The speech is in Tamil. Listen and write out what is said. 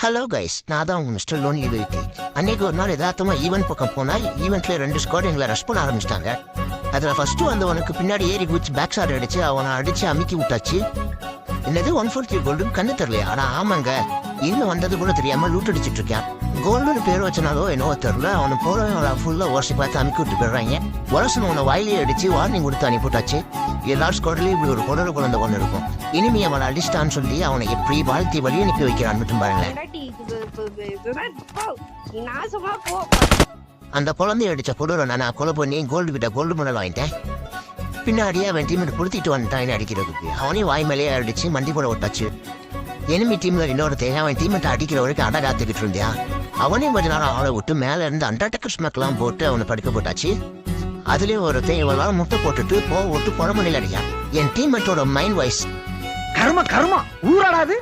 ஹலோ கைஸ், நான் தான் உங்க மிஸ்டர் லோனி வெயிட்டி. அன்னைக்கு ஒரு நாள் எதார்த்தமா ஈவென்ட் பக்கம் போனா ஈவெண்ட்ல 2 ஸ்குவாட் எங்களை ரஷ் பண்ண ஆரம்பிச்சிட்டாங்க. அதுல ஃபர்ஸ்ட் வந்தவனுக்கு பின்னாடி ஏறி குச்சி பேக் ஷாட் அடிச்சு அவனை அடிச்சு அமுக்கி விட்டாச்சு. என்னது 143 கோல்டு கண்ணு தெரியலையா? ஆனா ஆமாங்க, இன்னும் வந்தது கூட தெரியாம லூட் அடிச்சிட்டு இருக்கேன். கோல்டுன்னு பேர் வச்சனாலோ என்னவோ தெரியல, அவனை போறவன் ஃபுல்லா உரசி பார்த்து அமுக்கி விட்டு போயிடுறாங்க. உரசன் உன வாயிலே அடிச்சு வார்னிங் கொடுத்து அனுப்பிவிட்டாச்சு. எல்லாரும் ஸ்குவாட்லயும் இப்படி ஒரு குடல் குழந்தை ஒன்று இருக்கும். இனிமே அவனை அடிச்சிட்டான்னு சொல்லி அவனை எப்படி வாழ்த்தி வழி அனுப்பி வைக்கிறான்னு மட்டும் பாருங்களேன். அந்த குழந்தைய அடிச்ச பொருளை நான் கொலை பண்ணி கோல்டு கிட்ட கோல்டு மெடல் வாங்கிட்டேன். பின்னாடியே அவன் டீம் கொடுத்திட்டு வந்துட்டான் அடிக்கிறதுக்கு. அவனையும் வாய் மேலேயே அடிச்சு மண்டி போட விட்டாச்சு. எனிமி டீம்ல இன்னொருத்தையும் அவன் டீமெட்டை அடிக்கிற வரைக்கும் அடை காத்துக்கிட்டு இருந்தான். அவனையும் கொஞ்ச நேரம் அவளை விட்டு மேல இருந்து அண்டர்டேக்கர் ஸ்மெக்லாம் போட்டு அவனை படுக்க போட்டாச்சு. அதுலயும் ஒருத்தையும் இவளால் முட்டை போட்டுட்டு விட்டு புறமணியில் அடிக்கான். என் டீம்மேட்டோட மைண்ட் வாய்ஸ் கர்மா ஊராடாது.